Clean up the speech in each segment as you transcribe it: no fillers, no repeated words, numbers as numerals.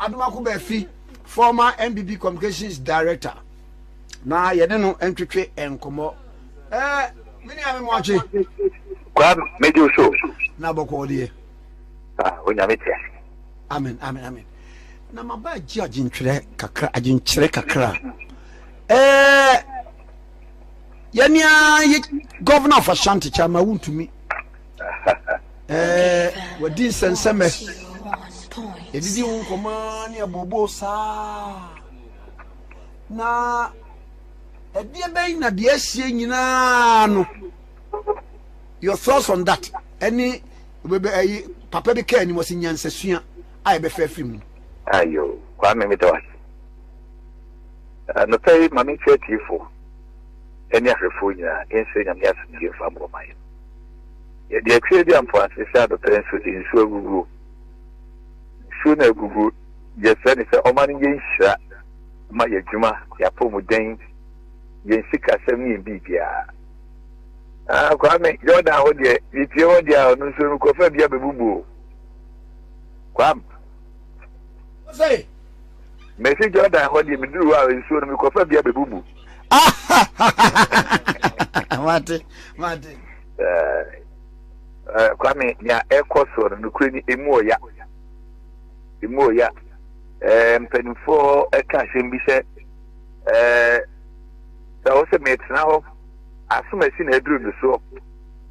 Adomako Baafi, former MBB Communications Director. Na yede no entwetwe enkomo. Mini ame mo ache. Kwa medio show. Na boko de. Onyamete. Amen. Na maba ji aginkyere kakra. Yania ye governor of Ashanti Chama wuntumi. Wadi senseme. Edidi unkoman ya bobo sa. Na edie be na de asie nyina no. Your thoughts on that? Any papa be care ni mo sinyansesua ai be fa film. Ayo, kwa me metawa. No pay mami chetifo. Eni afefo nyina ense nyame asundie fa mo mai. Ye de create am for asesa do penso di nsu agugu. Su na agugu ye se ni se o mani ye nhira ma ye djuma ya pomuden ye sika sem ye bibia. Kwa me Jordan ho de itie ho de a no nsu ko fa bia bebubu. Kwa say Messi Jordan ho de me duru a nsu no ko fa bia bebubu. Mate. Kwa me nya ekoso no kuri ni emu oya. Mpenfo eka shembi se da o se metna ho asuma si na eduru no so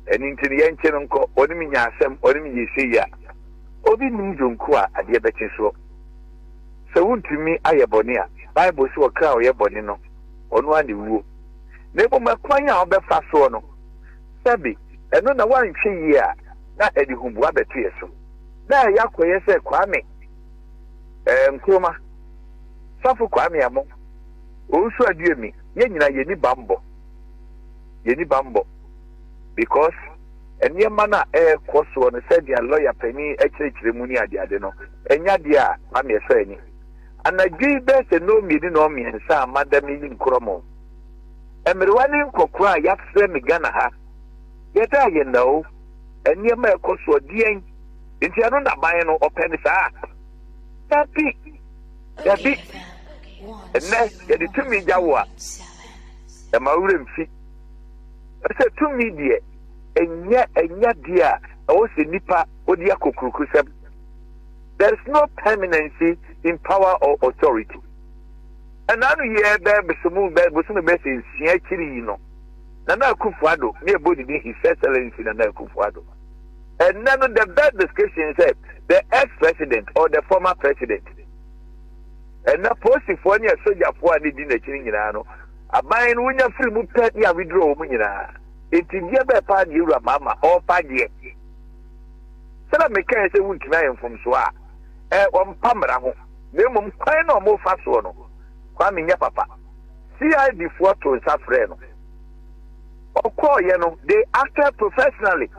eni ntini ye nche no nko oni mi nya asem oni mi yesi ya obi nim jonku a ade beche so se wuntumi ayeboni a bible si okra o yeboni no onu ande wuo na ebo makwanya obefa so no sabi eno na wanhwe yi a na edi humbu abetu yeso na yakoye se kwame nkroma safu kwame amo osu aduemi ye nyina yeni bambo because eniema na koso no said dia lawyer pani ekirikire mu ni ade no enya dia kwame eso eni anagyi be se no mi ni no miensa madam yi nkromo emerwani nkokura ya fre me Ghana ha yeta ye no eniema ekoso dien nti ano na ban no openi sa tapi enne yedi tumi jawa e mawure mfi se tumi die enya dia o se nipa odi akokuruku sem. There is no permanency in power or authority. And now ye besumu be se chiri no na Kufuado me body his excellency na Kufuado. And none of the best discussion said the ex-president or the former president. And na posi for any soldier for any dinner chiri nyina no aban wunya free mu pet ya withdraw mu nyina. Enti dia be pa di ura mama or pa die. Sala me kan se wuntimi ayemfom so a ompamra ho. Na mum kwan no mo fa so no. Kwa me nya papa. CID for to safre no. Okoye no they acted professionally.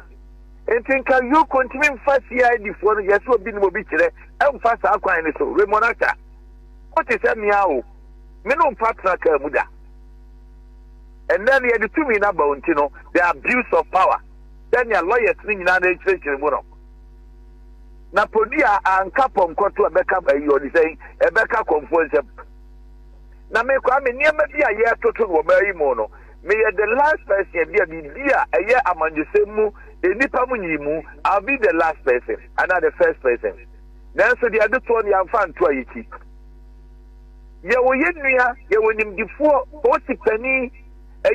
Enti can you continue fa CID for no yeso obi ni mo bi kire emfa sa kwan ni so remonata. What is me awo? Me no partner ka muda. And then you had 2 million about the abuse of power. Then your lawyers in United States. Now, Podia and Capom got to a backup by you saying a backup conference. Now, make I mean, near maybe a year total very mono. May the last person be a year among the same Nipamunimu. I'll be the last person, and not the first person. Then so the other 20 and found 20. You were in before 40 penny.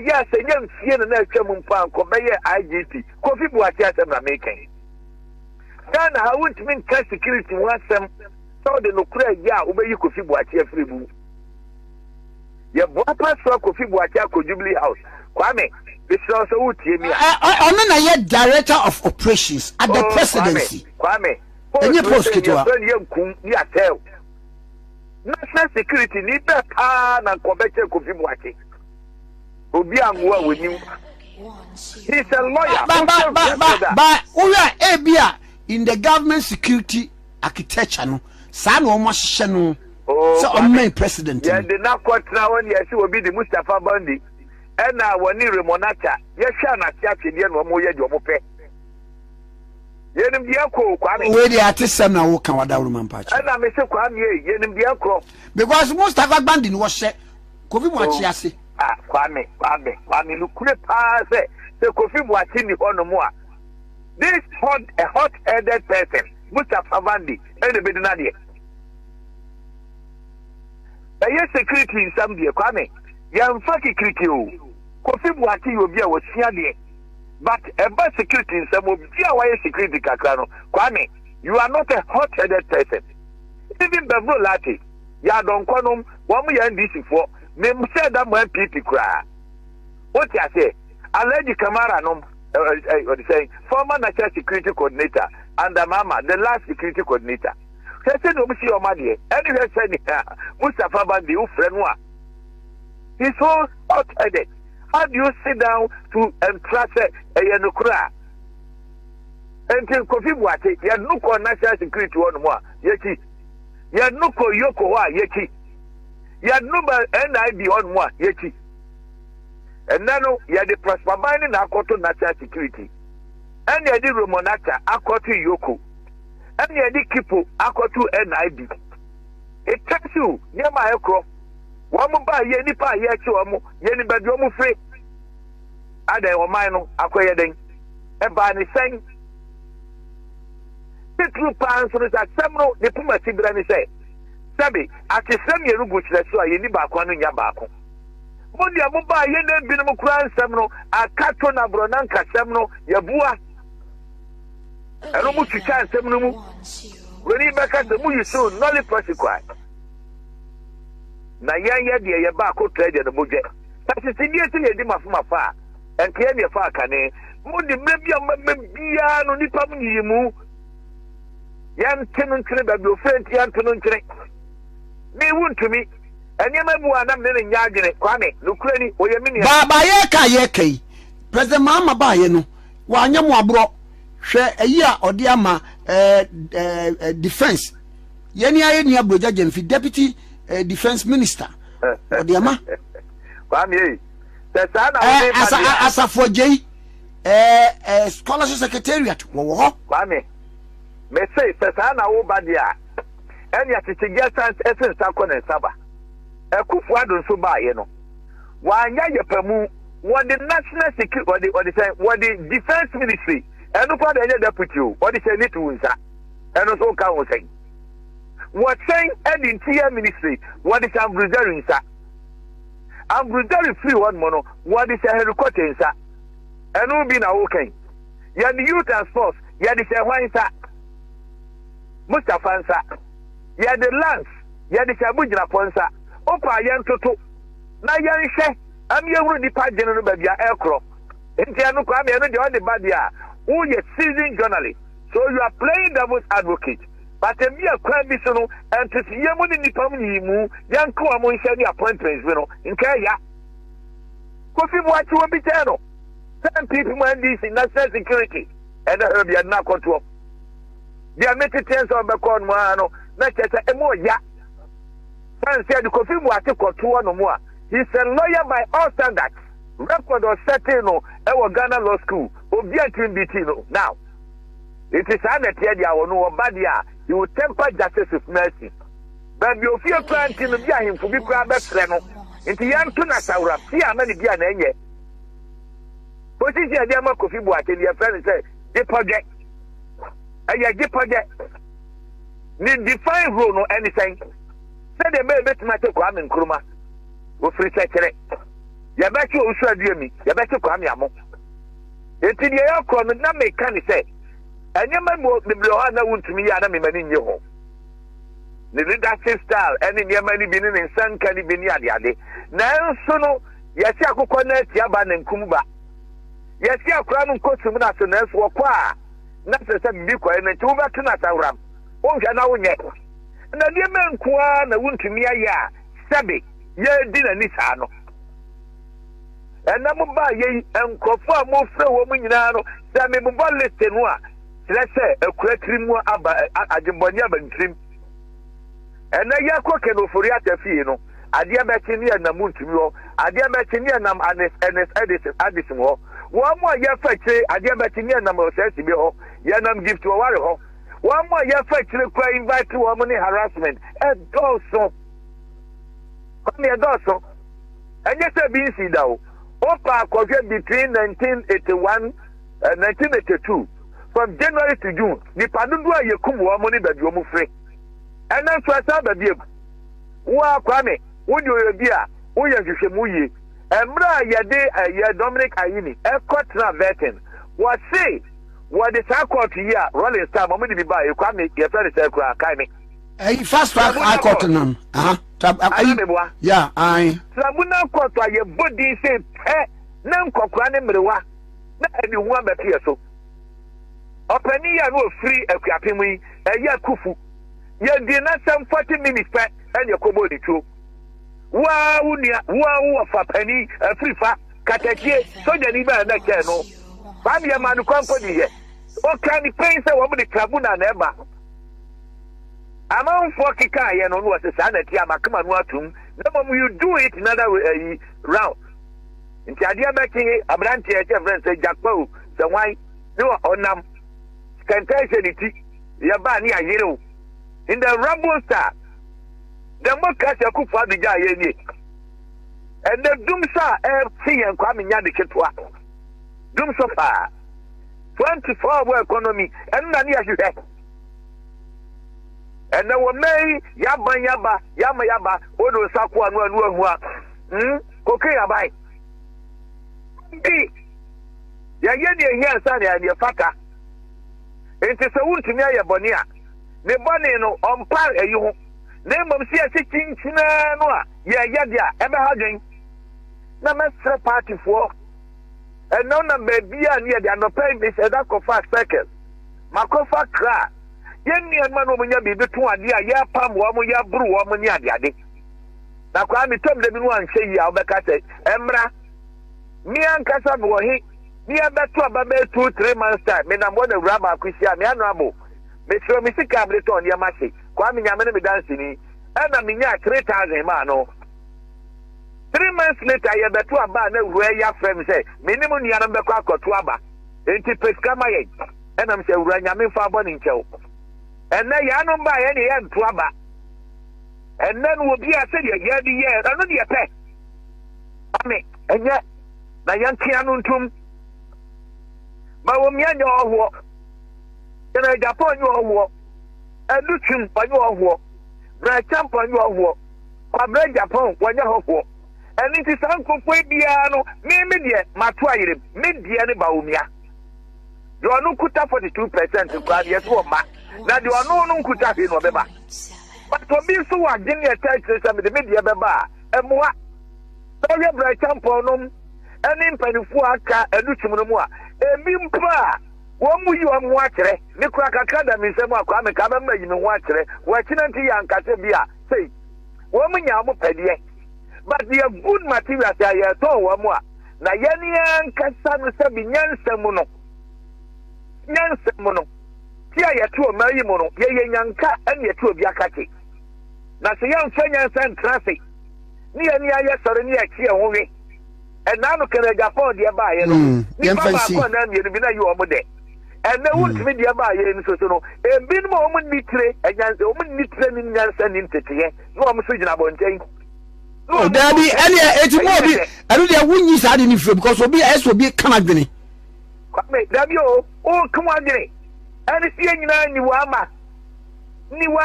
Yes, a young Siena Chamum Pan, Cobaye IGP, Coffee Boatia, and making. Then I wouldn't mean cash security once some saw the Nukra Ya, obey you Coffee Boatia free boo. Your Boapa saw Coffee Boatia, Jubilee House. Kwame, this also would hear me. I'm not director of operations at the presidency. Kwame, and you post it to young Kum, ya tell. National security need that pan and Quebec Coffee Boatia. He's a lawyer. But we are Abia in the government security architecture. No, San almost Shanu. So I'm my president. Yeah, the now court now when you will be the Mustafa Bandi. And now when you remonata, yes, shall not catch the end of Moya Jomope. Yenim dia ko Kwame. We dey atisem na wo kan wadawro mampachi. Na me se Kwame yenim dia ko. Because Mustafa Bandin was she Kofi Boachi ase. Kwame lukure pa se Kofi Boachi ni hono mo a. This hot-headed person, Mustafa Bandi, and the Bedinadi. A yes security in some dear Kwame. Young fucking cricket. Kofi Boachi will be a was here. But a bad security in some of your security Kakrano. Kwame, you are not a hot-headed person. Even Bevo Lati, Yadon Konum, 1 million DC for, Mem said that my people cry. What I say? Already Kamara no. Saying former national security coordinator and the mama, the last security coordinator. He said, "No, see your money." Anyway, said Mustafa Bandi, who friend one. He's so hot-headed. How do you sit down to entrust a Yanukra? Until Kofi Boachi, Yanuko national security one more, Yeki. Yanuko Yoko wa Yeki. Yanuba NIB on more, Yeki. And now you are the prosper mining Akoto national security. And you are the Romonata Akoto Yoko. And you are the Kipo Akoto NIB. It tells you, near my acro. One by Yenipa Yacho, Yenibadromu free. Ada Omano, Akoyading. And by the same. The true parents at Samro, the Puma Tibrani say. Sabi, at the same Yeruguch, that's why Yenibakwan Yabako. Mondia Muba Yene Binamukran Samno, a Katona Bronanka Samno, Yabua. And almost to chance Samno. When he back at the Muyu soon, not the prosecutor. Naya dear Yabako trade the budget. That is immediately a dima from afar, and came your far cane. Mundi maybe a Biano Nipamu. Yan Tenon Treba, your friend Yantonon Trek. They wound to me. And you remember one I'm in Yagin, Kwame, Lucreni, or Yamini. Bayeka Yeke, President Mama Bayeno, Wanyamwa bro, share a year or Diama defense. Yenia Brojajan for deputy defense minister. Or Diama. Kwame, as a for J. Scholarship secretariat. Kwame, may say, Sasana Obadia, and yet it's a yes, essence, Sakon and Saba. Kufuado so ba ye no wanya yepamu what the national security what the defense ministry eno kwa the deputy what the say to unsa eno so ka wo say what saying and interior ministry what is ambruzaru nsa ambruzaru free one mono what is helicopter nsa eno bi na wo kan ya the youth and sports ya the say hwan nsa Mustafa nsa ya the lands ya the sabujina ponsa Opa Yantoto. Na Yanshe, I'm your nipa general baby aircraft. Entiano Kwame and the Badia, who is seasoned journalist. So you are playing devil's advocate. But a mere crime missiono and to see Yamuni Nipamu, Yanko among Shani appointments, in Kaya. Kofi what you will be tell. Some people want this in national security, and I heard you are not control. They are making sense of the corn, not just a more ya. Said Kofi Boachi Kodua no more. He's a lawyer by all standards. Record of certain Ghana Law School. Now, it is unattended or Badia. He will temper justice with mercy. But you feel planting to be him to be crabby freno. Into Yantuna Saura, see how many Diana. What is your dear Kofi Boachi? Your friend said, the project. And you get project. Need define rule no anything. Said the baby to my Kwame and Kruma. Go free secretary. Yabachi Usha, Yabachi Kwame Amo. It's in the aircon, and not make can say. And you remember the Blohana went to me, and I'm in your home. The leadership style, and in your money being in San Canibiniadi. Now, sono, Yasiako Connect Yaban and Kumba. Yasia Crown Kosumana, so that's what qua. Not the same Biko and 2 back to Nasaram. Oh, Jana yet. Na die men kwa na wuntumi aya sabe ye di na nisano enam ba ye enkofo a mo frɛ wo mu nyina no sa me bo list no a sɛ akura trimu aba ajimboni abantrim ena yakɔ kenofori atafie no ade abɛkye ne na muntumi ho ade abɛkye ne na NS Edison ho wo mo ya fa kire ade abɛkye ne na mo sɛsi bi ho yanam gift wo ware ho one more ya fa kire kwa invite wo mo ni harassment e doso kwame e doso enye se bi nsi da o opa akọjẹ between 1981 1982 from January to June nipa dodo a yekum wo mo ni baabi wo mo fre ena so asa baabi e wa kwame wo di obi a wo ye hwehwemu yie emra ye de ye Dominic Ayini e court vetting what say what the court here Rolling Star mo di bi ba e kwame ye fa de kura kai me fast track high court nan yeah I tribunal court aye body say na nkokora ne mrewa na ani hu abetie so opani ya no free akuapem yi eye kufu ye di na 40 minutes pe ene kobo ni tuo wa unia wa fa pani free fa katakie soja ni ba na ke no ba mi ma no kwampo ni ye o kan ni pen se wo mo di tribunal na eba amanfo kika ye no no se sa na ti amakama no atum na mom you do it another round nti ade abeki abrante e friend say jakpo se wan ni onam scantation ti ya ba ni ayere in the Rumble Star democracy akufu abija ye ni and the dumsa see en kwa menya de ketwa dumso fa 24-hour economy and na ni ahwe and na wo mai yaba odo sakwa no anu ahu a koke yabai bi ya ye ne ehia nsa ne ya faka enti se wuntumi aye bone a ne bone no ompa ayi ho na mmom si ase kinchina no a ye dia ebe ha dwen na mesre party for and no na baby a ne dia no pay me say that cofa circus makofa kra ye ni anma no munya bi betu ade a ye pam wo mo ya buru wo mo ni ade na kwa mi tom de bi no anhye yi a obeka say emra mi ankasa bo hi mi abeto ababa 2-3 months time me na mo na wura ma kwisia me anu abo me sro mi sika able to ya mache kwa mi nyame ne me dance ni na mi nya 3000 ma no 3 months later ye beto aba na wura ya frame say minimum ni anu be kwa akoto aba enti peska ma ye na me say wura nyame fa abo ni nchew na ya no ba ye ne ye nto aba then wo bi a say ye di ye anu de ye pe ame enye na yankia no ntum ma wo mianya oho na Japan yo oho aduchim panyo oho bra champ panyo oho kwa bra Japan wanya oho eni ti sanko fo bia no me de mato ayire me de ne ba omia yo no kuta 42% kwa de so ma na de ono no kuta he no beba but obi so wa gene e title me de beba emwa so ye bra champ no eni mpanifu aka aduchim no mu a ebi mpa wo mu yi wo akere ne kura kakra da misem akwa me ka ba ma yi me ho akere wo kina nti ya nkase bia sei wo mu nya mo padie but the good materials ya to wo mu a na ye ne nkasa no se bi nyansam no ti ya to ma yi mo no ye nyanka ene ye to obi akake na se ya mfa nyansan traffic ni ya ni ya sore ni ya kie ho we and now can I Japan the buy no na me bi na you omo de and na would me the buy so no e bin mo omo ni tire enyanse omo ni tire ni nyanse ni ntete no omo so gina bonten no dabi ene eti mo bi anu de wunyi sa de ni fre because obi eso bi kan adwene kwame dabi o kan adwene ene si enyina ni wa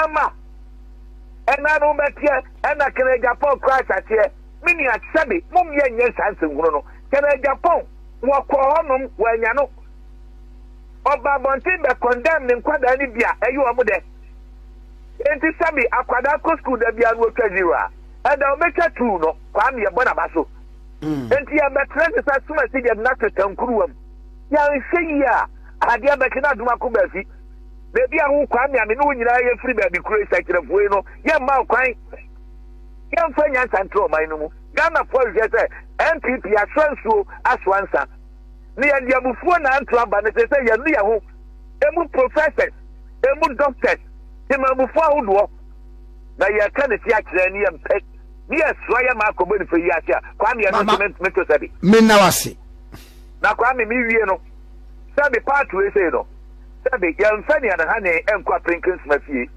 ma ena no metie ena kan Japan crash atie mini atsabe mom ye nye sanse nguro no kana Japan wo ko honum wanya no oba bontin be condemn ne nkwada ni bia eyi wo mu de enti sabi akwada ko school da bia no twazira ada o meka tu no kwa me ye bona baso enti ya betrese sa suma si de na tetankruwam ya nhyi ya ade abekina Adomako Baafi bebi ahu kwa me no nyina ye free baby kuro sakirafuwe no ye ma kwan yan fanya santro mai no mu Ghana for je say NPP aswanso aswansa ni ya diabufuo na antro aba ne say ya nu ya ho emu professors emu doctors ti ma bufuo ahodo na ya ka ne ti akire ni ya mpe ni ya so ya ma akobo ni fe yi asia kwa me no meto sabi me na wase na kwa me wie no sabi part we say no Sabi, young Fanny and Honey and Quaprinkins Mafie.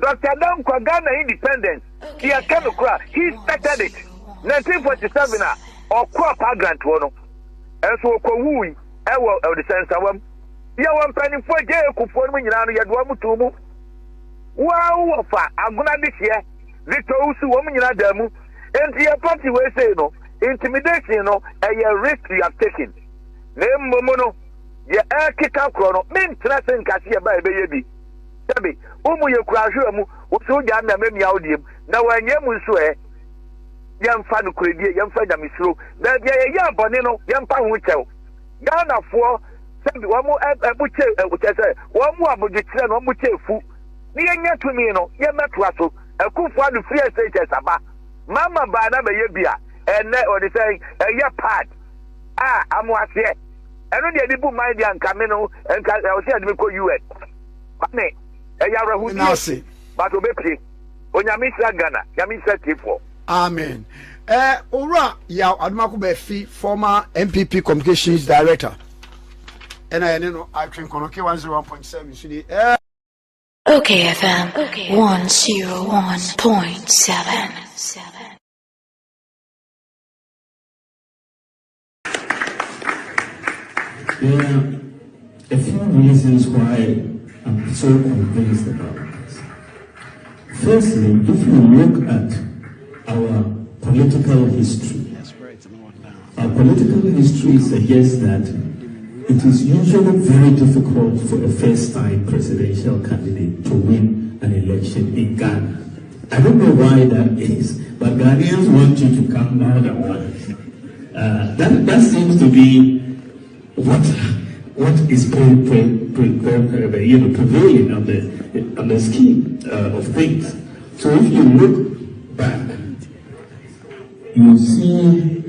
Dr. Adam Ghana Independence, he started it. 1947 or crop grant one. And so Kowui, I will the sense of them. You want penny for jail for me, you want to. Wow, I'm gonna this year. Victor Usu woman in Adamu, and the party will say no, intimidation, a risk you have taken. Name Momono, your air kick out chrono, mean Trassen Cassia by baby. Sabi, you crash you, so young and maybe audium. Now I am swear. Young fan credit, young fan of Miss Ru, that young Bonino, young Pan Wichel. Ghana for one more butcher, which I say, one more about the children, one butcher food. Near to me, young Russell, a cook for the free estate as a bar. Mamma Banaba Yabia, and or the saying, a year part. I'm what here. I don't need to put my young Camino and I was here to call you it. Money, a yara who now say, but obey. On Yamisa Ghana, Yamisa Tifo. Amen. Ora ya Adomako Baafi, former MPP Communications Director. And I know I can connect 101.7. Okay, FM 101.7. There are a few reasons why I'm so convinced about this. Firstly, if you look at our political history, our political history suggests that it is usually very difficult for a first-time presidential candidate to win an election in Ghana. I don't know why that is, but Ghanaians want you to come more than once. That seems to be what is prevailing on the scheme of things. So if you look back, you see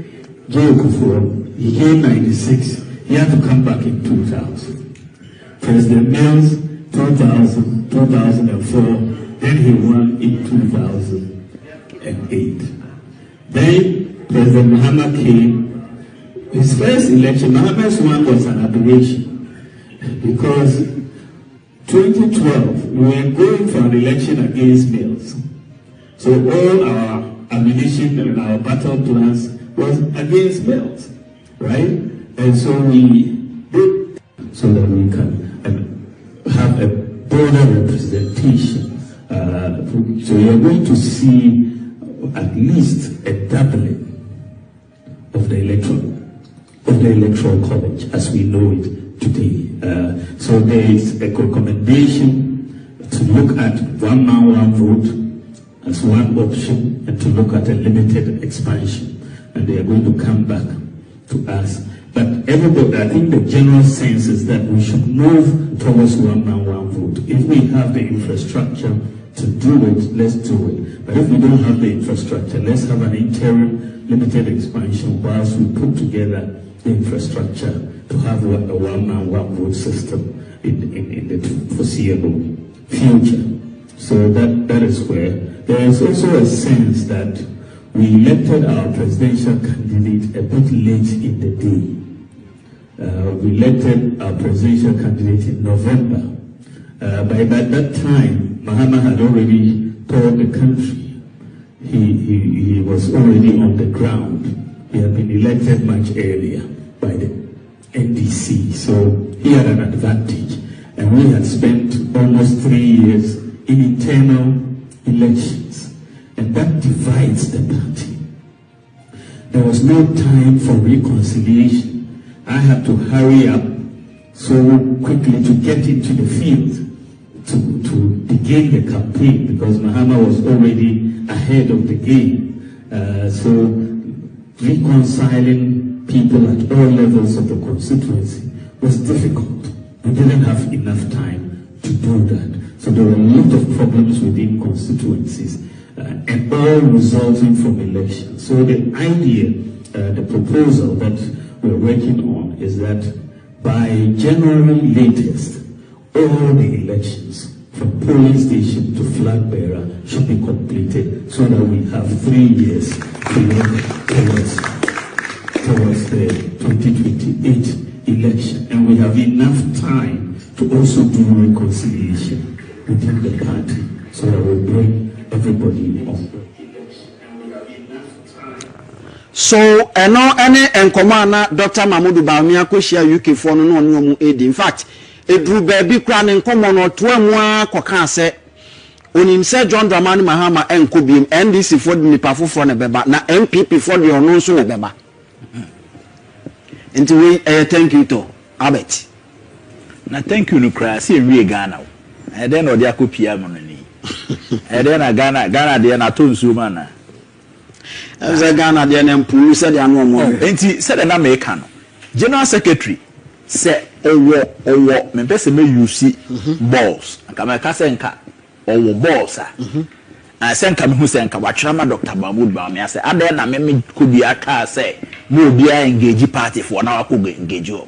Joe Kufuor, he came 96. He had to come back in 2000. President Mills, 2000, 2004. Then he won in 2008. Then President Mahama came. His first election, Mahama's one was an aberration. Because 2012, we were going for an election against Mills. So all our ammunition and our battle plans was against Mills, right? And so we did so that we can have a broader representation. So you're going to see at least a doubling of the electoral college as we know it today. So there is a recommendation to look at one man, one vote as one option, and to look at a limited expansion. And they are going to come back to us. But everybody, I think the general sense is that we should move towards one man, one vote. If we have the infrastructure to do it, let's do it. But if we don't have the infrastructure, let's have an interim limited expansion whilst we put together the infrastructure to have a one man, one vote system in the foreseeable future. So that is where there is also a sense that we elected our presidential candidate a bit late in the day. We elected our presidential candidate in November. By that time, Mahama had already toured the country. He was already on the ground. He had been elected much earlier by the NDC, so he had an advantage. And we had spent almost 3 years in internal elections, and that divides the party. There was no time for reconciliation. I had to hurry up so quickly to get into the field to begin the campaign because Mahama was already ahead of the game. So reconciling people at all levels of the constituency was difficult. We didn't have enough time to do that. So there were a lot of problems within constituencies and all resulting from elections. So the idea, the proposal that we're working on is that by January latest, all the elections from polling station to flag bearer should be completed so that we have 3 years to work towards the 2028 election. And we have enough time to also do reconciliation within the party so that we bring everybody on. So, any enkomana Dr. Mahmoud Bawumia kweshia UK for no mu edi. In fact, edru baby kra ne nkomo no to amua kwaka se onim se John Dramani Mahama enkobiem NDC for the nipa foforo ne beba na MPP for the ono nso ne beba. Nti we thank you to Albert. Na thank you no kra se wie Ghana. E den no de akopia mo no ni. E den na Ghana de na to nsuo ma na. Eze Ghana de na mpu se de anu omo. Enti se de na me ka no. General Secretary se owo me pese me use balls. Aka me ka se nka owo balls a. Se nka me hu se nka watwera ma Dr. Mahmoud Bawumia se ade na me Kodua ka se me obi a engage party for na wakogo engage o.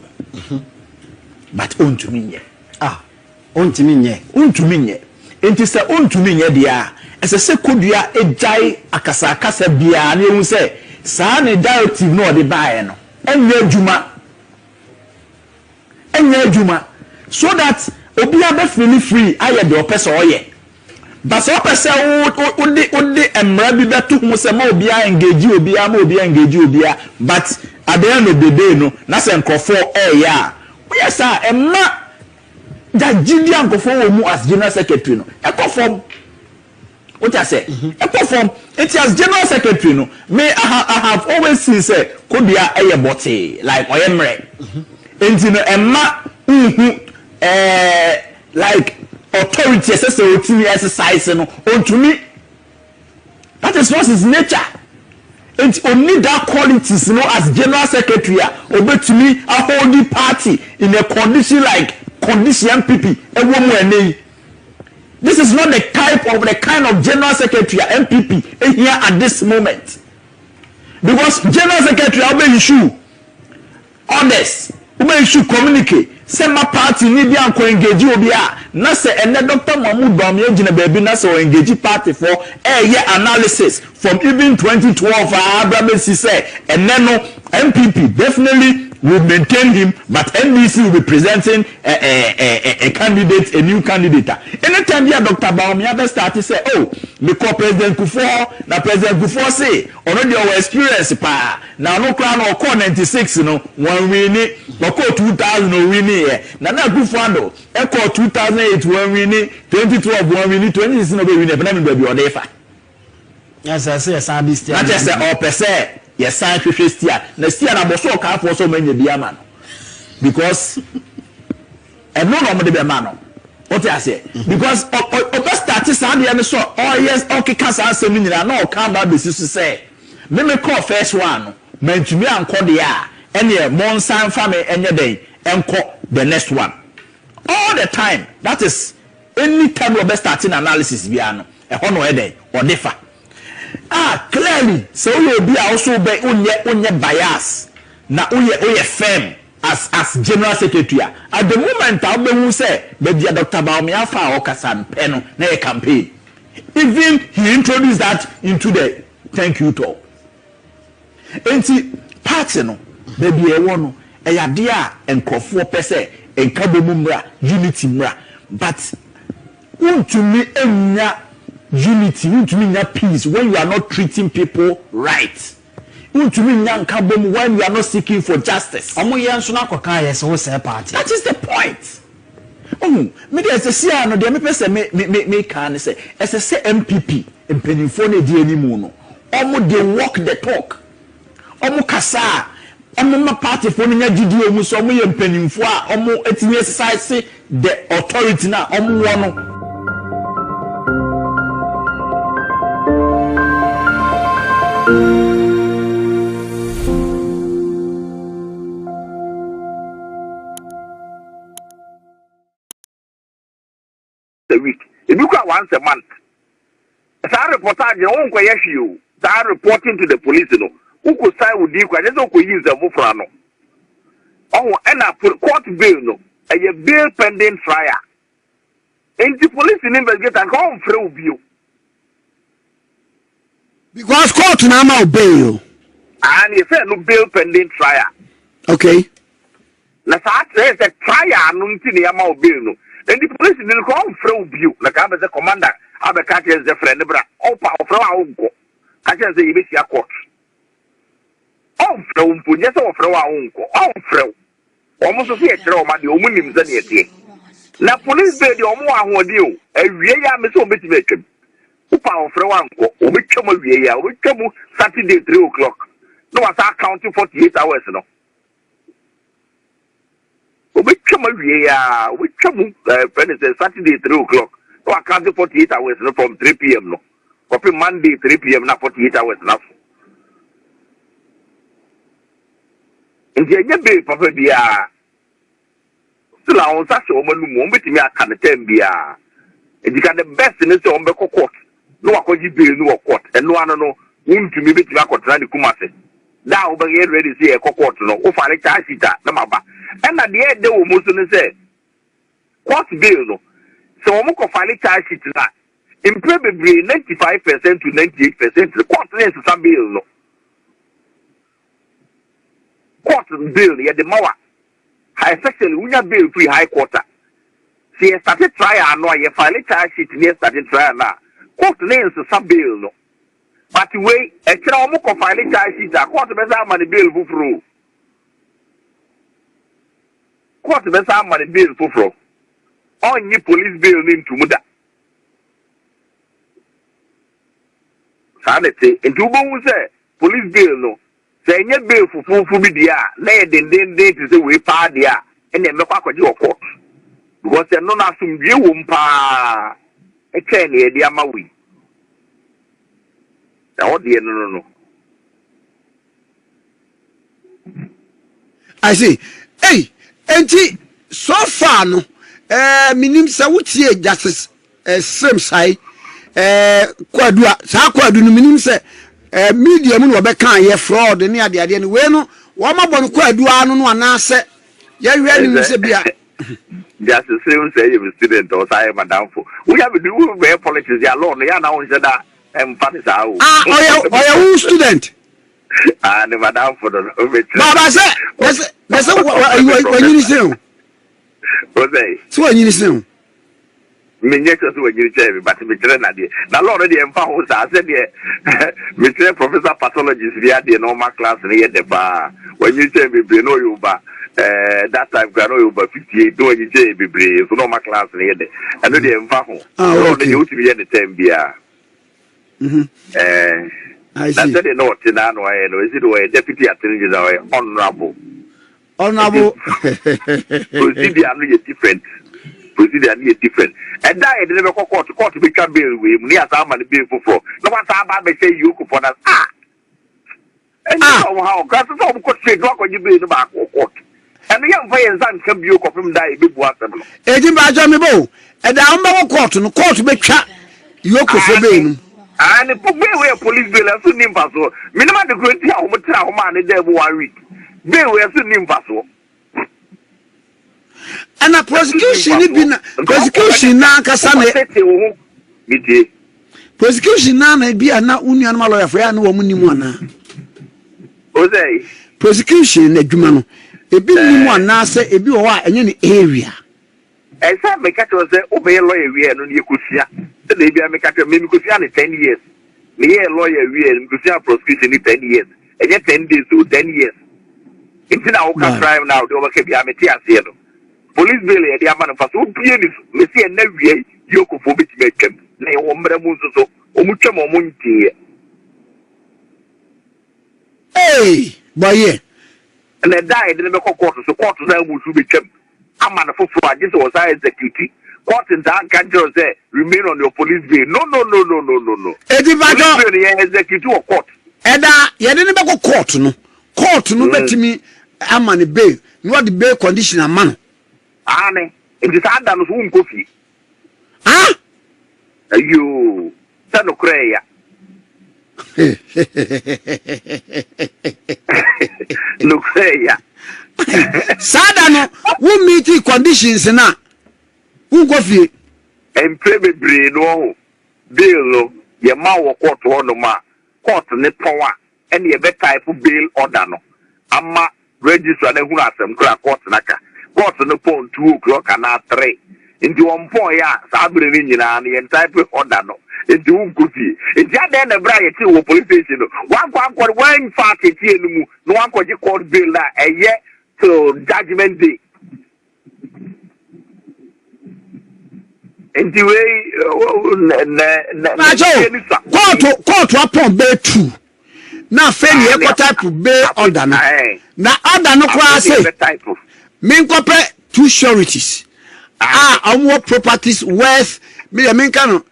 But ontumi nye. Ontumi nye. Enti se ontumi nye dia ese se Kodua ejai akasa bia na ehu se saa ne directive no de baaye no enye adwuma so that obi abe free aye de opese oye but so opese odi emra bi betu mu se ma obi a engage obi a but at the end of the day no na se nkofo ya yes emma jajidi ankofo wo mu as general secretary no ekofo what I say? A perform it as general secretary no. May I have always seen say Kodua eye bote like oyemre. Enti no emma like authority exercise no onto me. That is not his nature. Enti only that qualities no as general secretary obetumi a hold the party in a condition like condition MPP e this is not the kind of general secretary MPP here at this moment. Because general secretary will issue orders, will issue communicate. Say my party need to engage obia. Na say and Dr. Mahmoud Bawumia jina baby na say engage party for a year analysis from even 2012 Abraham say and then no MPP definitely will maintain him, but NDC will be presenting a candidate, a new candidate. Anytime here Dr. Bawumia start to say, oh, me call President Kufuor, now President Kufuor say, already our experience pa. Now no crown or call 96, you know, one winning, or call 2000 or winning. Now Kufuor no, call 2008 one winning, 2012 one winning, 2016 no winning, but I'm baby or never. Yes, I say, I this not just say, per se. Yes, sign Christian. Na stia na boso ka for so many bia man. Because and no no be man. What I say? Because o start sound here so oh yes okay can say me nyina na o kan ba besi say. Me call first one. Mentumi anko de a ene monsan fa me enye den enko the next one. All the time. That is any time we starting analysis bia no. E ho no e den o defa. Clearly, so you be also be unye bias. Na uye firm as general secretary. At the moment, I will say, but Dr. Bawumia fa okasan peno na a campaign. Even he introduced that into the thank you talk. Enti party no, baby e wono e yade a enkofo pese enkabo mumra unity mra, but untumi enya unity, untumi peace when you are not treating people right. Untumi nkabom when you are not seeking for justice. Yes, party. That is the point. Oh, me dey say no dey me pese me can say as say MPP empenifo na di animu no. Omo dey walk the talk. Omo kasa, omo ma party for nya gidi omu so omo ye empenifo a omo etini exercise the authority na omo wono. A week. If you go once a month, that reportage, you won't go you. That reporting to the police, you know. Who could say with you? I just don't use the Mufrano. Oh, and I put court bill, no. A bill pending trial. And the police investigate and come through you. Because court now obey you. And you said no bill pending trial. Okay. na saa tre se trial no nti ne yama obey no and the police didn't come from view na ka be the commander abeka ke the friend bra opa ofra wa wonko ka che se yibesi akọ ofra wonpo je se ofra wa wonko ofra omo so se kire o ma de omu nim se ne yete na police be de omo ahode o awie ya me so obeti be twem opa ofra wa wonko obetwem awie ya obetwem Saturday 3 o'clock no was counting 48 hours no obetwem awie ya obetwem Saturday 3 o'clock no was counting 48 hours no from 3 p.m. no copy Monday 3 p.m. na 48 hours na nje nye be papa bia sila on sa se o manu mo betimi aka ne tem bia edika the best ne se on be court no akoji be no court eno ano no untumi betimi akotra ne kumase da o be ready say e court no o fa le charge sheet na maba na de de wo mo so ne se court bill no so o mo ko fa le charge sheet na impre bebre 95% to 98% court ne se some bill no court bill ya de mawa high section unya bill free high court see started trial no ya file charge sheet ne started trial na court ne se some bill no but we e kira o mo ko file charge sheet court be sa man bill fufuro court be sa man bill fufuro onyi police bill ni ntumuda sanete ntubo se police bill no say nye bill fufufu bi dia na ye denden to say we pa dia and e mekwa kwaji o court because no na asumdie wo mpa e chen ye dia mawi na odie no I see hey enti so far no minim sa wutie justice same sai Kodua sa Kodua no minim se media mu no be kan ye fraud ni ade ni we no wo ma bon Kodua no anase ye hwe ni se bia just the same say you student or say madam for we have do we politics ya law no ya na won say da emphasis how oh student and madam for the baba say when you say what say so when you say me nyɛ so when you say but me tell na de na law de emfa ho sa say de me tell professor pathologist via the normal class ne yɛ de ba when you say me no you ba that time I know you about 58 do you say be so normal class ne yɛ de I know the emfa ho law de you to be the time bia I see that no tina no is it way deputy attorney general honorable procedure no different procedure no different and that dey be court be can bail we ni asa ma bail for no what aba be say you ko for that and how cause so ko say do ko you bail no ba court and you for exam can be ko from that be bu asem no ejim ba jo me bo e da on ba court no court be twa you ko for bail no and the police bail so nimpa so minimum the great how much how man dey 1 week bail we so nimpa so and a prosecution prosecution na kasa na prosecution na bia na unuan ma lawyer for ya na wo munimu ana o say prosecution na adwuma no ebi nimu ana se ebi wo a enye ni area esa me ka to say obey lawyer we no ne kosia se na ebi me ka to me kosia ni 10 years me ye lawyer we me kosia prosecution ni 10 years enye 10 days to 10 years it's na o ka try now do o ka bia me ti ase no police bail e dia man fa so bie ni me se na wie yokofo beti me twam na e wo mra mu nso so o mu twam o mu ntie boye na die de be court so na mu su be twam ama na fofo age so was execute court in that country say remain on your police bail no edi bajo bail ye execute o court eda ye de ne be court no betimi ama ne bail no the bail condition ama no ane it is under no un kofi ayo tano kreya no kreya sada no wo meet conditions na un kofi emprebebre no bail no ye ma wo court no ma court ne power and ye be type bail order no ama register na hunu asem kra court naka court no pon 2 o'clock na 3 into one point ya sabre ni nyina na type order no into unkofi enti ade na bra ye ti wo police station no wan kwa wan fact ti enu mu no wan kwaji court bail na eye to judgment day enti we court upon bail 2 na feni e ko type bail order no na order no kwa say min kope 2 sureties more properties worth me can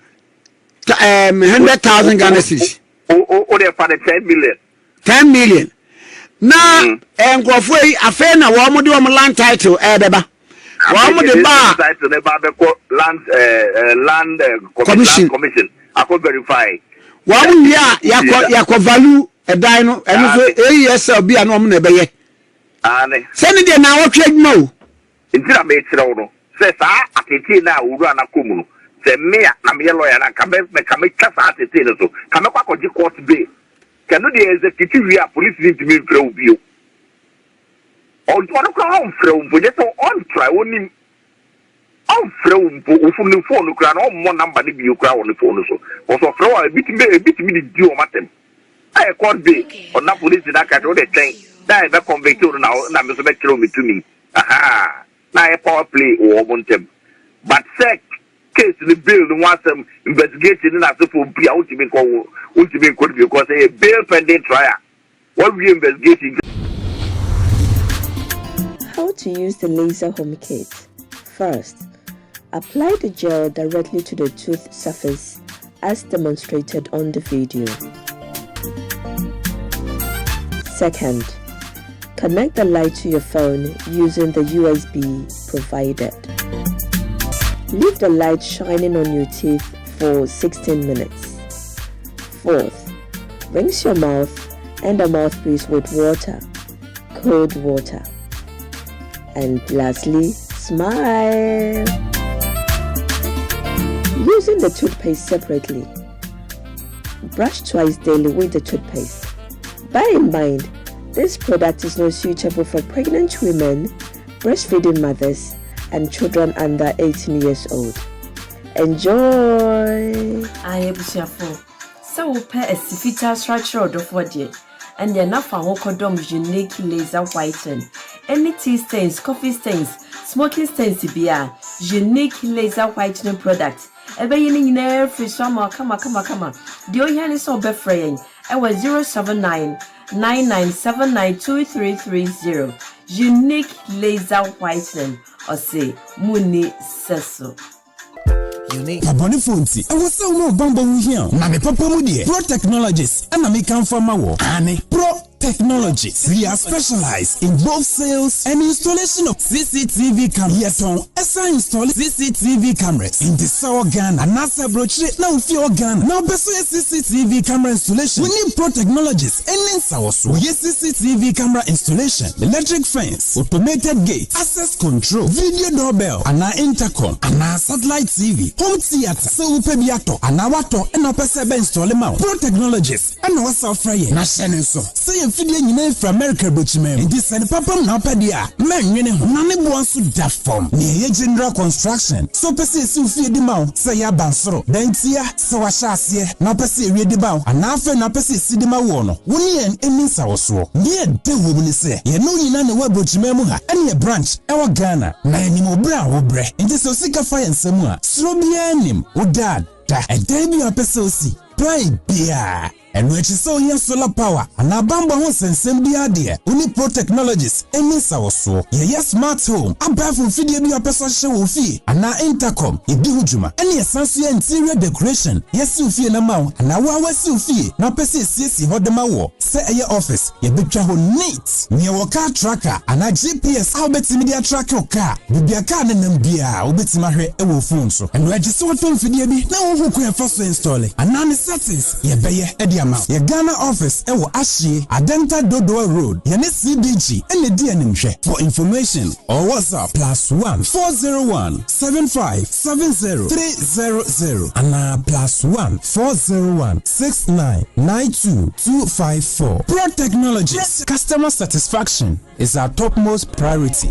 100,000 Ghana cedis. Oh, they for the 10 million. 10 million. Now, and go for a fair now. What would you land title? Beba. What would the bar title? The land commission. I could verify. What would ya value a dino and yes, be a nominee. Send it now. What trade no? Until I made it. Says I can now run a kumu. Say me, I'm a lawyer and come class at the theatre. Come up on the court bay. Cannot the executive police need to be pro view. Or one crown from just on try only on from the phone crown on one number to be crowd on the phone. So also throw a bit me the due matem. I court bay or not police in that kind of thing. That I convicted now, and I'm to me. Aha. Now a power play or want them. But sec case the bill wants some investigation as if be ultimate because a bail pending trial. What we investigating? How to use the laser home kit. First, apply the gel directly to the tooth surface as demonstrated on the video. Second, connect the light to your phone using the USB provided. Leave the light shining on your teeth for 16 minutes. Fourth, rinse your mouth and the mouthpiece with water, cold water. And lastly, smile. Using the toothpaste separately. Brush twice daily with the toothpaste. Bear in mind, this product is not suitable for pregnant women, breastfeeding mothers, and children under 18 years old. Enjoy! I am Bushafo. So we pair a sifita structure of what yet, and the enough for Hokodom unique laser whiten. Any tea stains, coffee stains, smoking stains to be a unique laser whitening product. Ebe in every summer, come. The Oyan is so befraying. I was 079 99792330. Unique laser whitening or say Muni Seso. Unique. Aboni Fonti. I was so no bumbo here. Na me papa mu de. Pro Technologies. And me come from my Ane Pro Technologies. We are specialized in both sales and installation of CCTV cameras. Yes, on ESA install CCTV cameras in the Sour Ghana and NASA brochure. Now fear Ghana. Now best CCTV camera installation. We need Pro Technologies. And in South. We use CCTV camera installation, electric fence, automated gate, access control, video doorbell, and our intercom, and our satellite TV, home theater, so we pay biato, and our water, and our person install them out. Pro Technologies. And our software. National so. Say fidye nyina from America bochime ndi sene papam na opedia menwene ho na ne boanso da form ne general construction so pese si ufie di mawo say ya bansoro dantia so wa hyase na pese ewie di bawo ana afa na pese si di mawo no woni en eminsa woso ne de wo mu ne se ye no nyina ne wa bochime mu ha ene branch e wa Ghana na enim obra wo bre ndi so sika fa yensemu a sro bia nim wo dad da e dey bi apese osi play bia. And when she saw your solar power, and a bamba wants and send the idea. Only Pro Technologies, and Miss our so. Yes, smart home. I'm back from video your person show fee. And now intercom, if do juma. Any essential interior decoration. Yes, you feel a mount, and now was you fee. Now, Pessi says you hold the maw. Say a your office, your big travel neat. Near your car tracker, and a GPS, I'll bet media track your car. Be a car and be a bit my hair, a wolf phone so. And register what phone for the now who can first install it. And now the settings, ye bay, Eddie. ama ye Ghana office ewo Ashie Adenta Dodoa Road yene CBG ene di animhwe. For information or WhatsApp +1 401 75 70 300 and +1 401 69 92 254. Pro Technologies. Customer satisfaction is our topmost priority.